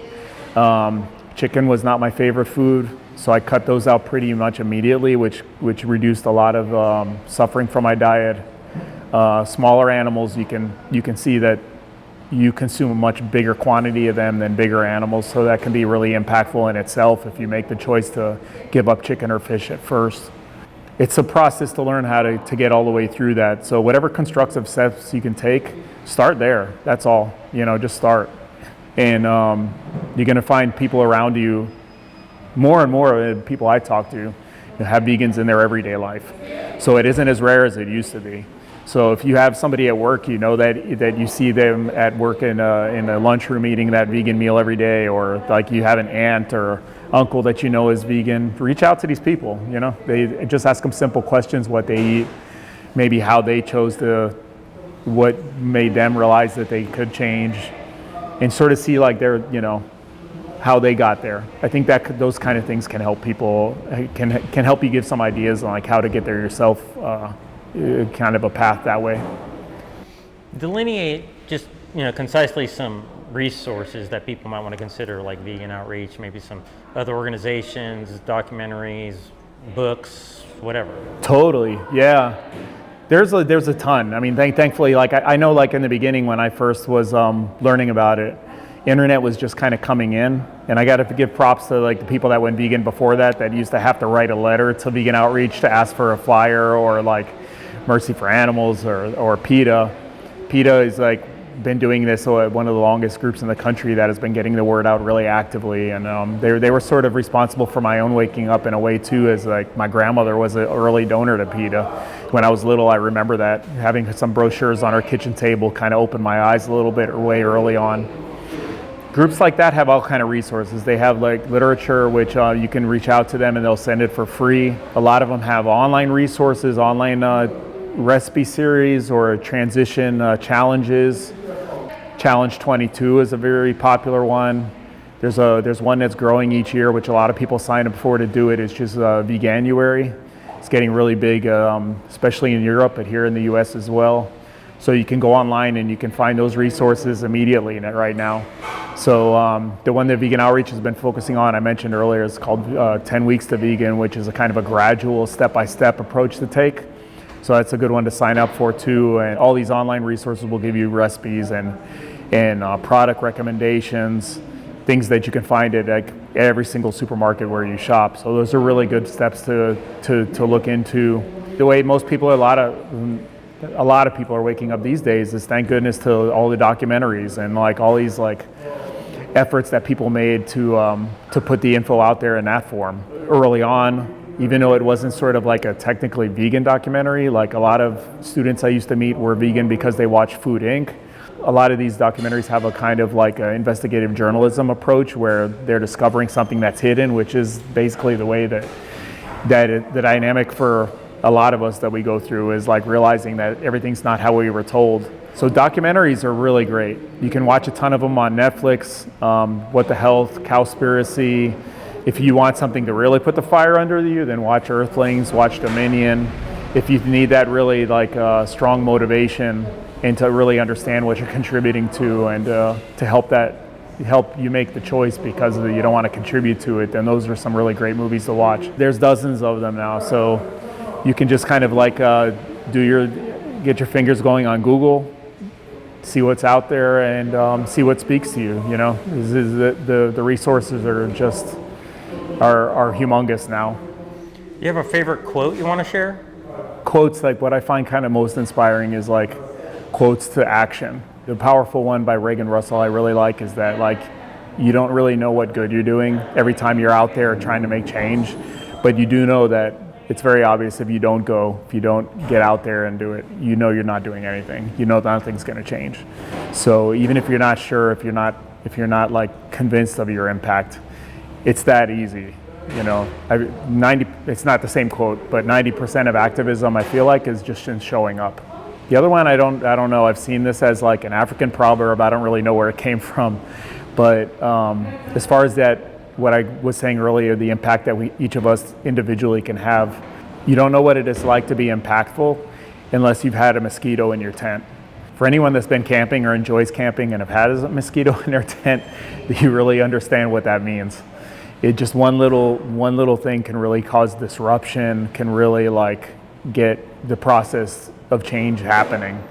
Chicken was not my favorite food, so I cut those out pretty much immediately, which reduced a lot of suffering from my diet. Smaller animals, you can see that you consume a much bigger quantity of them than bigger animals, so that can be really impactful in itself if you make the choice to give up chicken or fish at first. It's a process to learn how to get all the way through that. So whatever constructive steps you can take, start there. That's all. Just start. And you're going to find people around you, more and more people I talk to, have vegans in their everyday life. So it isn't as rare as it used to be. So if you have somebody at work, you know that you see them at work in a lunchroom eating that vegan meal every day, or like you have an aunt or uncle that you know is vegan, reach out to these people. You know, they just ask them simple questions: what they eat, maybe how they chose what made them realize that they could change, and sort of see like how they got there. I think that those kind of things can help people, can help you give some ideas on like how to get there yourself. Kind of a path that way. Delineate just concisely some resources that people might want to consider, like Vegan Outreach, maybe some other organizations, documentaries, books, whatever. Totally, yeah. There's a ton. I mean, thankfully, like I know, like in the beginning when I first was learning about it, internet was just kind of coming in, and I got to give props to like the people that went vegan before that used to have to write a letter to Vegan Outreach to ask for a flyer, or like Mercy for Animals or PETA. PETA is like been doing this, one of the longest groups in the country that has been getting the word out really actively, and they were sort of responsible for my own waking up in a way too, as like my grandmother was an early donor to PETA. When I was little, I remember that having some brochures on our kitchen table kind of opened my eyes a little bit way early on. Groups like that have all kind of resources. They have like literature, which you can reach out to them and they'll send it for free. A lot of them have online resources, online recipe series or transition challenges. Challenge 22 is a very popular one. There's one that's growing each year, which a lot of people sign up for to do it. It's just Veganuary. It's getting really big, especially in Europe, but here in the US as well. So you can go online and you can find those resources immediately right now. So the one that Vegan Outreach has been focusing on, I mentioned earlier, is called 10 Weeks to Vegan, which is a kind of a gradual step-by-step approach to take. So that's a good one to sign up for too. And all these online resources will give you recipes and product recommendations, things that you can find at like every single supermarket where you shop. So those are really good steps to look into. The way most people, a lot of people are waking up these days is thank goodness to all the documentaries and like all these like efforts that people made to put the info out there in that form early on. Even though it wasn't sort of like a technically vegan documentary, like a lot of students I used to meet were vegan because they watched Food Inc. A lot of these documentaries have a kind of like an investigative journalism approach where they're discovering something that's hidden, which is basically the way that the dynamic for a lot of us that we go through is like realizing that everything's not how we were told. So documentaries are really great. You can watch a ton of them on Netflix, What the Health, Cowspiracy. If you want something to really put the fire under you, then watch Earthlings, watch Dominion. If you need that really like strong motivation and to really understand what you're contributing to and to help you make the choice because you don't want to contribute to it, then those are some really great movies to watch. There's dozens of them now, so you can just kind of like get your fingers going on Google, see what's out there, and see what speaks to you. You know, the resources are humongous now. You have a favorite quote you want to share? Quotes, like what I find kind of most inspiring is like quotes to action. The powerful one by Reagan Russell I really like is that like you don't really know what good you're doing every time you're out there trying to make change, but you do know that it's very obvious if you don't get out there and do it, you know you're not doing anything. You know nothing's going to change. So even if you're not sure, if you're not like convinced of your impact, it's that easy. You know, it's not the same quote, but 90% of activism I feel like is just in showing up. The other one I don't know. I've seen this as like an African proverb. I don't really know where it came from, but as far as that, what I was saying earlier, the impact that each of us individually can have, you don't know what it is like to be impactful unless you've had a mosquito in your tent. For anyone that's been camping or enjoys camping and have had a mosquito in their tent, you really understand what that means. It just one little thing can really cause disruption, can really like get the process of change happening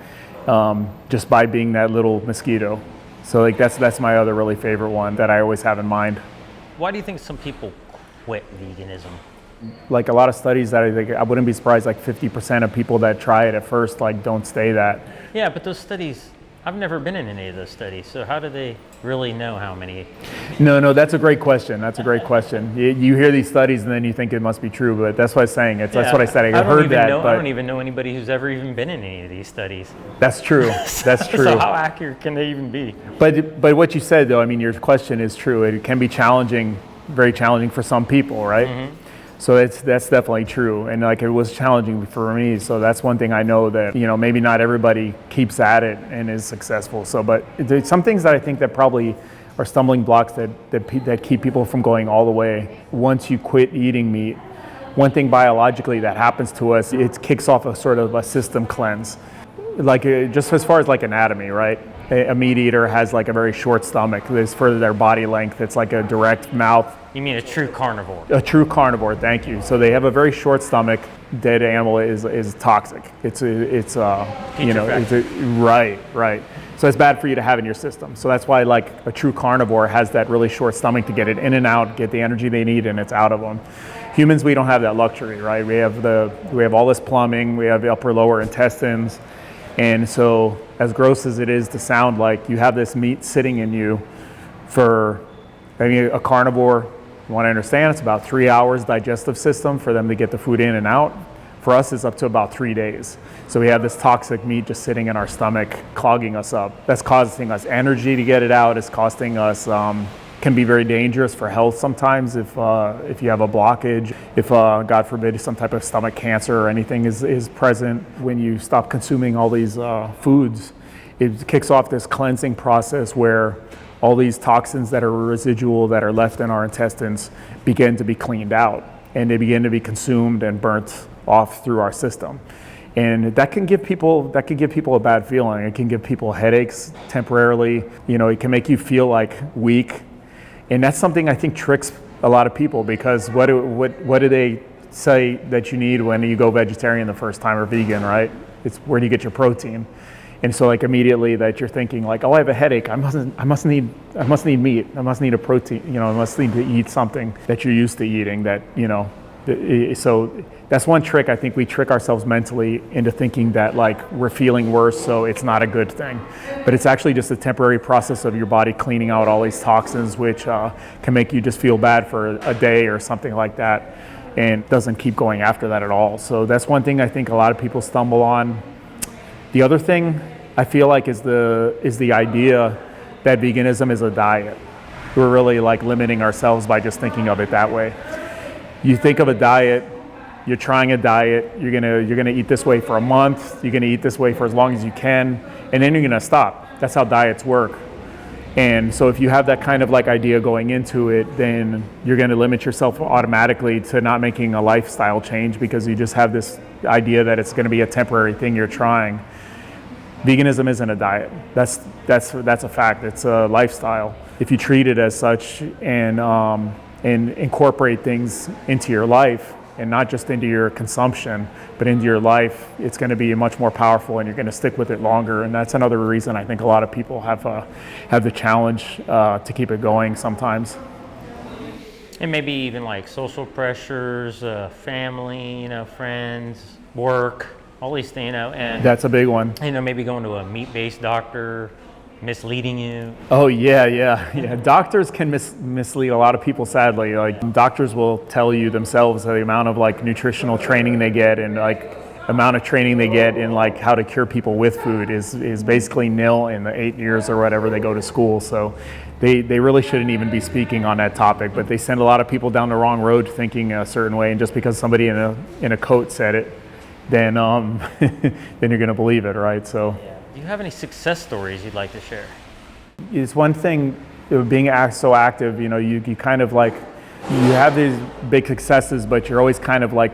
just by being that little mosquito. So like that's my other really favorite one that I always have in mind. Why do you think some people quit veganism? Like a lot of studies that I think I wouldn't be surprised, like 50% of people that try it at first like don't stay that. Yeah, but those studies I've never been in any of those studies, so how do they really know how many? No, that's a great question. That's a great question. You hear these studies and then you think it must be true, but that's what I was saying. That's what I said. I heard that. I don't even know anybody who's ever even been in any of these studies. That's true. That's true. So how accurate can they even be? But what you said, though, I mean, your question is true. It can be challenging, very challenging for some people, right? Mm-hmm. So that's definitely true, and like it was challenging for me. So that's one thing I know that maybe not everybody keeps at it and is successful. So, but there's some things that I think that probably are stumbling blocks that keep people from going all the way. Once you quit eating meat, one thing biologically that happens to us, it kicks off a sort of a system cleanse. Like just as far as like anatomy, right? A meat eater has like a very short stomach. It's for their body length. It's like a direct mouth. You mean a true carnivore? A true carnivore, thank you. So they have a very short stomach. Dead animal is toxic. Right. So it's bad for you to have in your system. So that's why like a true carnivore has that really short stomach to get it in and out, get the energy they need, and it's out of them. Humans, we don't have that luxury, right? We have all this plumbing. We have the upper lower intestines. And so as gross as it is to sound like, you have this meat sitting in you for, a carnivore, you want to understand, it's about 3 hours digestive system for them to get the food in and out. For us, it's up to about 3 days. So we have this toxic meat just sitting in our stomach, clogging us up. That's costing us energy to get it out. It's costing us, can be very dangerous for health sometimes if you have a blockage, if God forbid some type of stomach cancer or anything is present. When you stop consuming all these foods, it kicks off this cleansing process where all these toxins that are residual, that are left in our intestines, begin to be cleaned out, and they begin to be consumed and burnt off through our system. And that can give people a bad feeling. It can give people headaches temporarily. It can make you feel like weak. And that's something I think tricks a lot of people, because what do they say that you need when you go vegetarian the first time, or vegan, right? It's where do you get your protein? And so like immediately that you're thinking like, oh, I have a headache. I must need meat. I must need a protein. I must need to eat something that you're used to eating. So that's one trick. I think we trick ourselves mentally into thinking that like we're feeling worse, so it's not a good thing. But it's actually just a temporary process of your body cleaning out all these toxins, which can make you just feel bad for a day or something like that, and doesn't keep going after that at all. So that's one thing I think a lot of people stumble on. The other thing I feel like is the idea that veganism is a diet. We're really like limiting ourselves by just thinking of it that way. You think of a diet, you're trying a diet, you're gonna eat this way for a month, you're gonna eat this way for as long as you can, and then you're gonna stop. That's how diets work. And so if you have that kind of like idea going into it, then you're gonna limit yourself automatically to not making a lifestyle change, because you just have this idea that it's gonna be a temporary thing you're trying. Veganism isn't a diet. That's a fact. It's a lifestyle. If you treat it as such and incorporate things into your life, and not just into your consumption, but into your life, it's going to be much more powerful, and you're going to stick with it longer. And that's another reason I think a lot of people have the challenge to keep it going sometimes. And maybe even like social pressures, family, friends, work. All these things, and that's a big one. Maybe going to a meat-based doctor, misleading you. Oh yeah. Doctors can mislead a lot of people, sadly. Like doctors will tell you themselves the amount of like nutritional training they get, and like amount of training they get in like how to cure people with food is basically nil in the 8 years or whatever they go to school. So they really shouldn't even be speaking on that topic, but they send a lot of people down the wrong road thinking a certain way, and just because somebody in a coat said it, then then you're going to believe it, right? So, do you have any success stories you'd like to share? It's one thing, being so active. You kind of like, you have these big successes, but you're always kind of like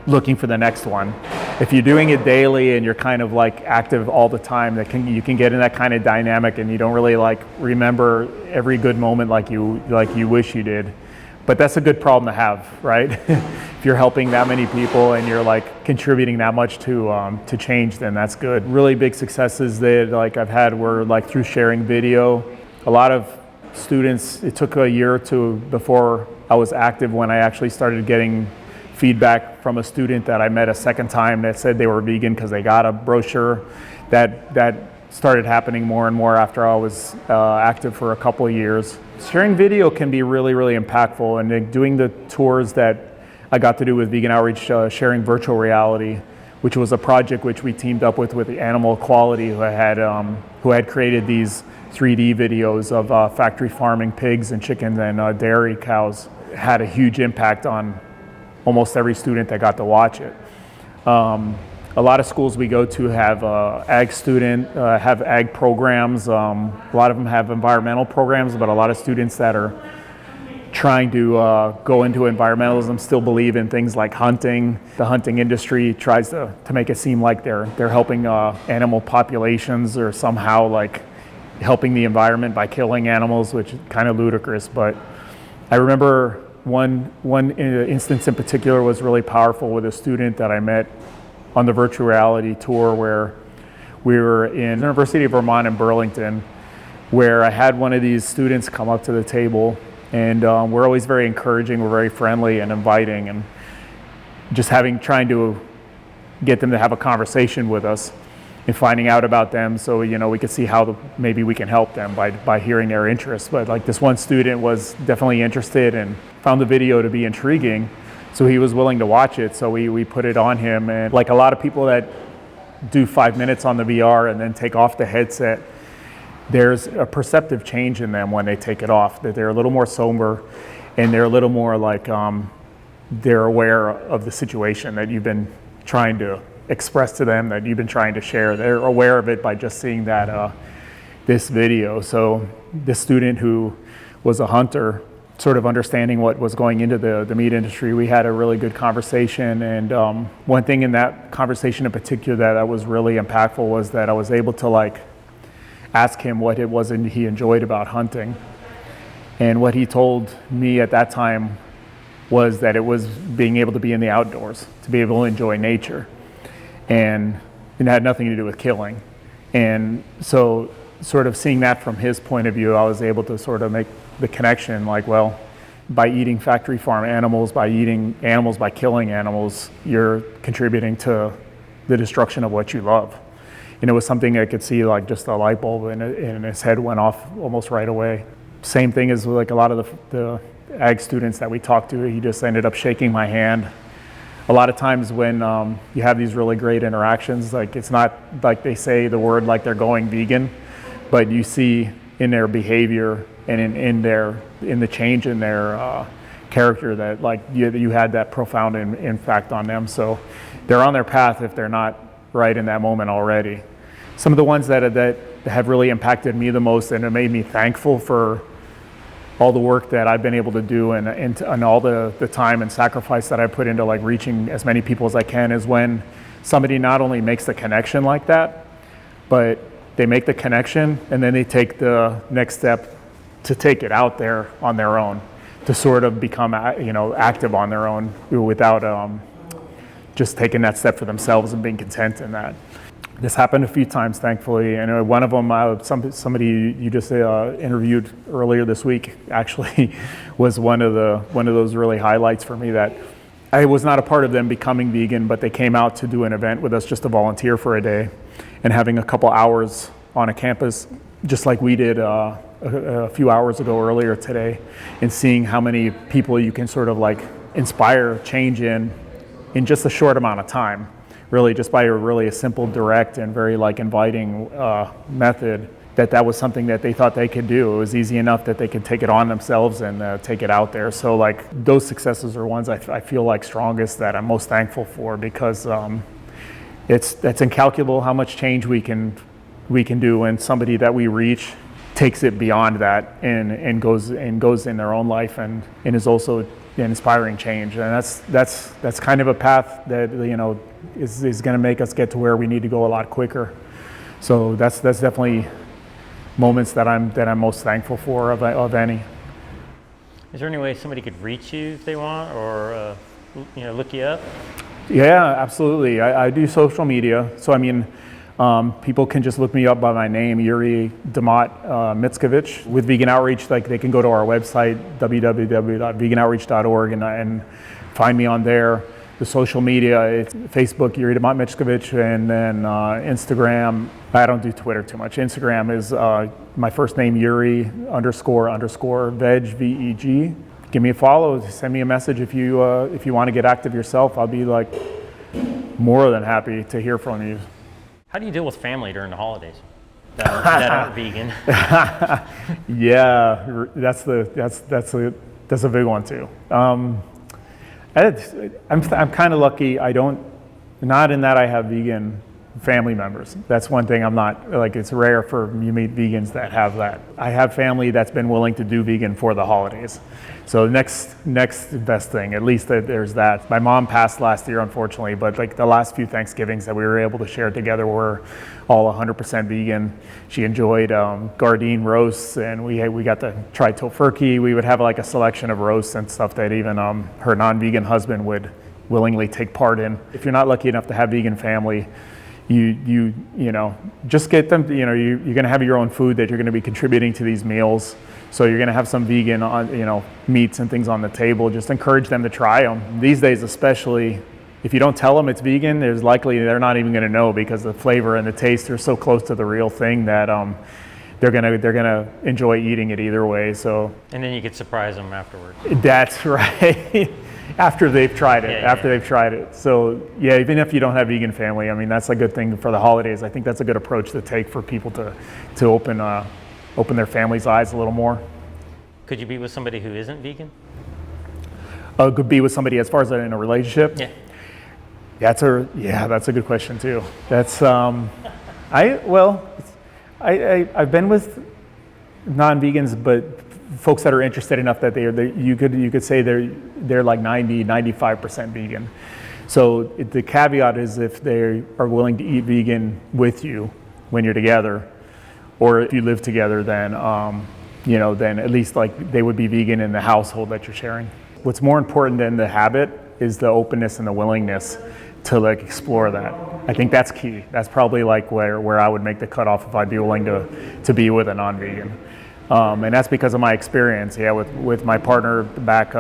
looking for the next one. If you're doing it daily and you're kind of like active all the time, you can get in that kind of dynamic, and you don't really like remember every good moment like you wish you did. But that's a good problem to have, right? If you're helping that many people and you're like contributing that much to change, then that's good. Really big successes that like I've had were like through sharing video. A lot of students, it took a year or two before I was active, when I actually started getting feedback from a student that I met a second time that said they were vegan because they got a brochure that started happening more and more after I was active for a couple of years. Sharing video can be really, really impactful, and then doing the tours that I got to do with Vegan Outreach, sharing virtual reality, which was a project which we teamed up with Animal Equality, who had created these 3D videos of factory farming pigs and chickens and dairy cows, had a huge impact on almost every student that got to watch it. A lot of schools we go to have have ag programs. A lot of them have environmental programs, but a lot of students that are trying to go into environmentalism still believe in things like hunting. The hunting industry tries to make it seem like they're helping animal populations, or somehow like helping the environment by killing animals, which is kind of ludicrous. But I remember one instance in particular was really powerful with a student that I met on the virtual reality tour, where we were in the University of Vermont in Burlington, where I had one of these students come up to the table, and we're always very encouraging, we're very friendly and inviting, and just trying to get them to have a conversation with us and finding out about them, so we could see how maybe we can help them by hearing their interests. But like, this one student was definitely interested and found the video to be intriguing, so he was willing to watch it. So we put it on him, and like a lot of people that do 5 minutes on the VR and then take off the headset, there's a perceptive change in them when they take it off, that they're a little more sober, and they're a little more like they're aware of the situation that you've been trying to express to them, that you've been trying to share. They're aware of it by just seeing that this video. So this student who was a hunter, sort of understanding what was going into the meat industry, we had a really good conversation. And one thing in that conversation in particular that was really impactful was that I was able to like ask him what it was he enjoyed about hunting. And what he told me at that time was that it was being able to be in the outdoors, to be able to enjoy nature. And it had nothing to do with killing. And so sort of seeing that from his point of view, I was able to sort of make the connection, like, well, by eating factory farm animals, by eating animals, by killing animals, you're contributing to the destruction of what you love. And it was something I could see, like just a light bulb in his head went off almost right away. Same thing as like a lot of the ag students that we talked to, he just ended up shaking my hand. A lot of times when you have these really great interactions, like it's not like they say the word like they're going vegan, but you see in their behavior and in the change in their character that like you had that profound impact on them. So they're on their path if they're not right in that moment already. Some of the ones that have really impacted me the most and it made me thankful for all the work that I've been able to do and all the time and sacrifice that I put into like reaching as many people as I can is when somebody not only makes the connection like that, but they make the connection and then they take the next step to take it out there on their own, to sort of become active on their own without just taking that step for themselves and being content in that. This happened a few times, thankfully, and one of them, somebody you just interviewed earlier this week, actually, was one of those really highlights for me. That I was not a part of them becoming vegan, but they came out to do an event with us just to volunteer for a day, and having a couple hours on a campus, just like we did a few hours ago earlier today, and seeing how many people you can sort of like inspire change in just a short amount of time. Really just by a simple, direct, and very like inviting method, that was something that they thought they could do. It was easy enough that they could take it on themselves and take it out there. So like those successes are ones I feel like strongest, that I'm most thankful for, because it's incalculable how much change we can do when somebody that we reach takes it beyond that and goes in their own life and is also inspiring change. And that's kind of a path that is going to make us get to where we need to go a lot quicker. So that's definitely moments that I'm most thankful for of any. Is there any way somebody could reach you if they want, or look you up? Yeah, absolutely. I do social media, so I mean, people can just look me up by my name, Yuri Mitskovich. With Vegan Outreach, like they can go to our website, www.veganoutreach.org, and find me on there. The social media, it's Facebook, Yuri and then Instagram. I don't do Twitter too much. Instagram is my first name, Yuri __ veg, VEG. Give me a follow, send me a message if you want to get active yourself. I'll be like more than happy to hear from you. How do you deal with family during the holidays that aren't vegan? Yeah, that's a big one too. I'm kind of lucky. Not in that I have vegan family members. That's one thing I'm not, like, it's rare for you meet vegans that have that. I have family that's been willing to do vegan for the holidays. So next best thing, at least there's that. My mom passed last year, unfortunately, but like the last few Thanksgivings that we were able to share together were all 100% vegan. She enjoyed Gardein roasts, and we got to try tofurkey. We would have like a selection of roasts and stuff that even her non-vegan husband would willingly take part in. If you're not lucky enough to have vegan family, you know, just get them, you know, you're going to have your own food that you're going to be contributing to these meals. So you're going to have some vegan, you know, meats and things on the table. Just encourage them to try them. These days, especially, if you don't tell them it's vegan, there's likely they're not even going to know, because the flavor and the taste are so close to the real thing that they're gonna enjoy eating it either way. So. And then you could surprise them afterwards. That's right. After they've tried it. So yeah, even if you don't have vegan family, I mean, that's a good thing for the holidays. I think that's a good approach to take for people to open their family's eyes a little more. Could you be with somebody who isn't vegan? Could be with somebody as far as in a relationship? Yeah. That's a good question too. That's I've been with non-vegans, but folks that are interested enough that you could say they're like 95% vegan. So the caveat is if they are willing to eat vegan with you when you're together, or if you live together, then then at least like they would be vegan in the household that you're sharing. What's more important than the habit is the openness and the willingness to like explore that. I think that's key. That's probably like where I would make the cutoff if I'd be willing to be with a non-vegan. And that's because of my experience, with my partner back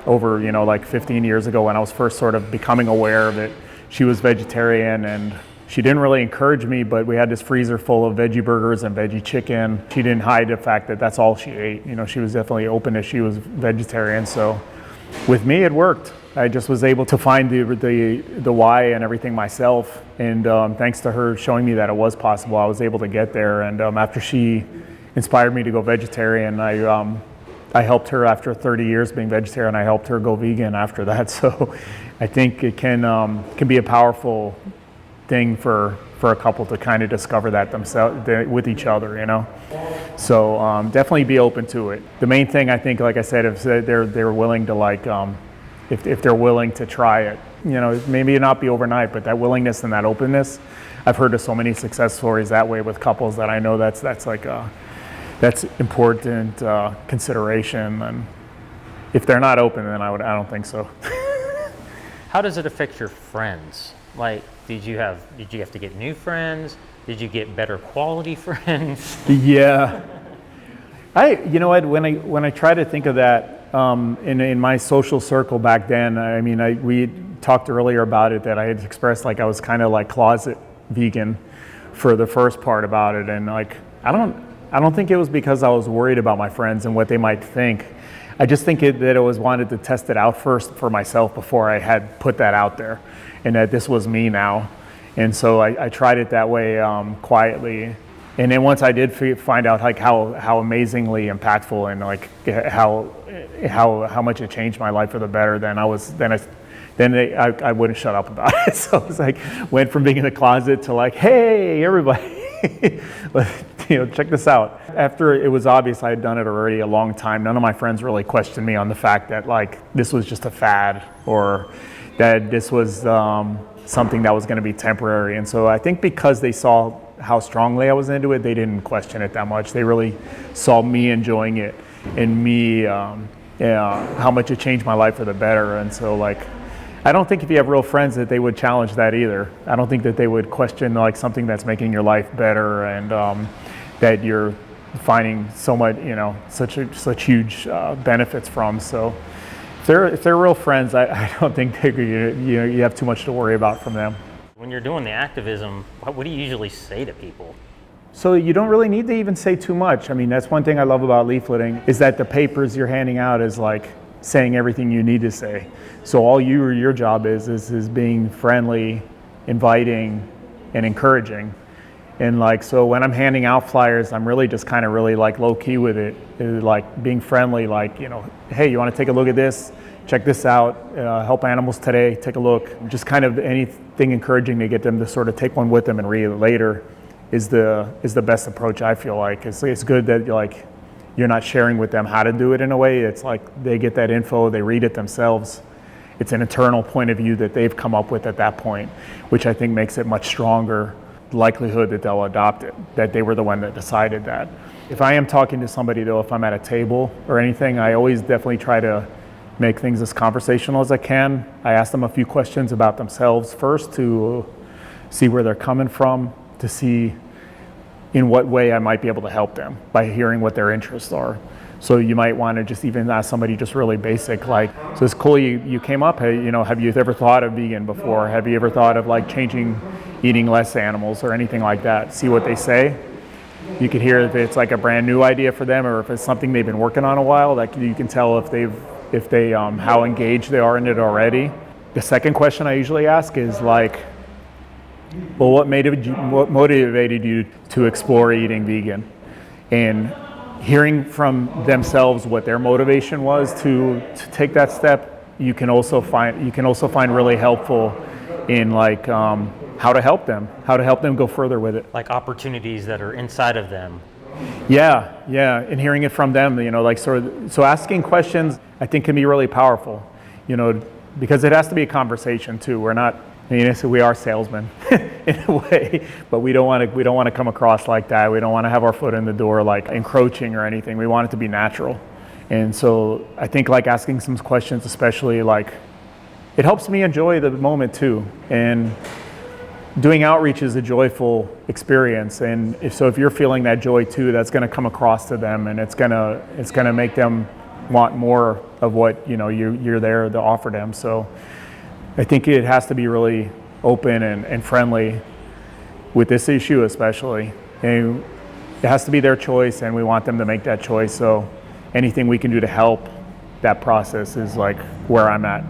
over, like 15 years ago when I was first sort of becoming aware of it. She was vegetarian, and she didn't really encourage me, but we had this freezer full of veggie burgers and veggie chicken. She didn't hide the fact that that's all she ate. She was definitely open as she was vegetarian. So with me, it worked. I just was able to find the why and everything myself. And thanks to her showing me that it was possible, I was able to get there. And after she inspired me to go vegetarian, I helped her after 30 years being vegetarian. I helped her go vegan after that. So I think it can be a powerful thing for a couple to kind of discover that themselves with each other, So definitely be open to it. The main thing, I think, like I said, if they're willing to if they're willing to try it, maybe not be overnight, but that willingness and that openness. I've heard of so many success stories that way with couples that I know that's important consideration. And if they're not open, then I don't think so. How does it affect your friends? Like, did you have to get new friends? Did you get better quality friends? Yeah. When I try to think of that in my social circle back then, I mean, we talked earlier about it, that I had expressed like I was kind of like closet vegan for the first part about it, and like I don't think it was because I was worried about my friends and what they might think. I just think that I was wanted to test it out first for myself before I had put that out there, and that this was me now. And so I tried it that way quietly. And then once I did find out like how amazingly impactful and like how much it changed my life for the better, then I wouldn't shut up about it. So it was like went from being in the closet to like, hey everybody, check this out. After it was obvious I had done it already a long time, none of my friends really questioned me on the fact that like this was just a fad, or that this was something that was going to be temporary. And so I think because they saw how strongly I was into it, they didn't question it that much. They really saw me enjoying it and me, how much it changed my life for the better. And so like, I don't think if you have real friends that they would challenge that either. I don't think that they would question like something that's making your life better, and that you're finding so much, such huge benefits from. So If they're real friends, I don't think you have too much to worry about from them. When you're doing the activism, what do you usually say to people? So you don't really need to even say too much. I mean, that's one thing I love about leafleting, is that the papers you're handing out is like saying everything you need to say. So all your job is being friendly, inviting, and encouraging. And like, so when I'm handing out flyers, I'm really just kind of really like low key with it, like being friendly, like, you know, hey, you want to take a look at this? Check this out, help animals today, take a look. Just kind of anything encouraging to get them to sort of take one with them and read it later is the best approach, I feel like. It's good that you're not sharing with them how to do it in a way. It's like they get that info, they read it themselves. It's an internal point of view that they've come up with at that point, which I think makes it much stronger likelihood that they'll adopt it, that they were the one that decided that. If I am talking to somebody though, if I'm at a table or anything, I always definitely try to make things as conversational as I can. I ask them a few questions about themselves first to see where they're coming from, to see in what way I might be able to help them by hearing what their interests are. So you might want to just even ask somebody just really basic, like, so it's cool you came up, hey, you know, have you ever thought of vegan before? Have you ever thought of like eating less animals or anything like that? See what they say. You can hear if it's like a brand new idea for them or if it's something they've been working on a while. Like you can tell if they how engaged they are in it already. The second question I usually ask is like, well, what motivated you to explore eating vegan? And hearing from themselves what their motivation was to take that step, you can also find really helpful in like how to help them go further with it. Like opportunities that are inside of them. Yeah, and hearing it from them, you know, like so asking questions I think can be really powerful, you know, because it has to be a conversation too. We're not, I mean, we are salesmen in a way, but we don't want to come across like that. We don't want to have our foot in the door like encroaching or anything. We want it to be natural. And so I think like asking some questions, especially like, it helps me enjoy the moment too. And doing outreach is a joyful experience. And if you're feeling that joy too, that's going to come across to them, and it's going to make them want more of what, you know, you're there to offer them. So I think it has to be really open and friendly with this issue, especially. And it has to be their choice, and we want them to make that choice. So anything we can do to help that process is like where I'm at.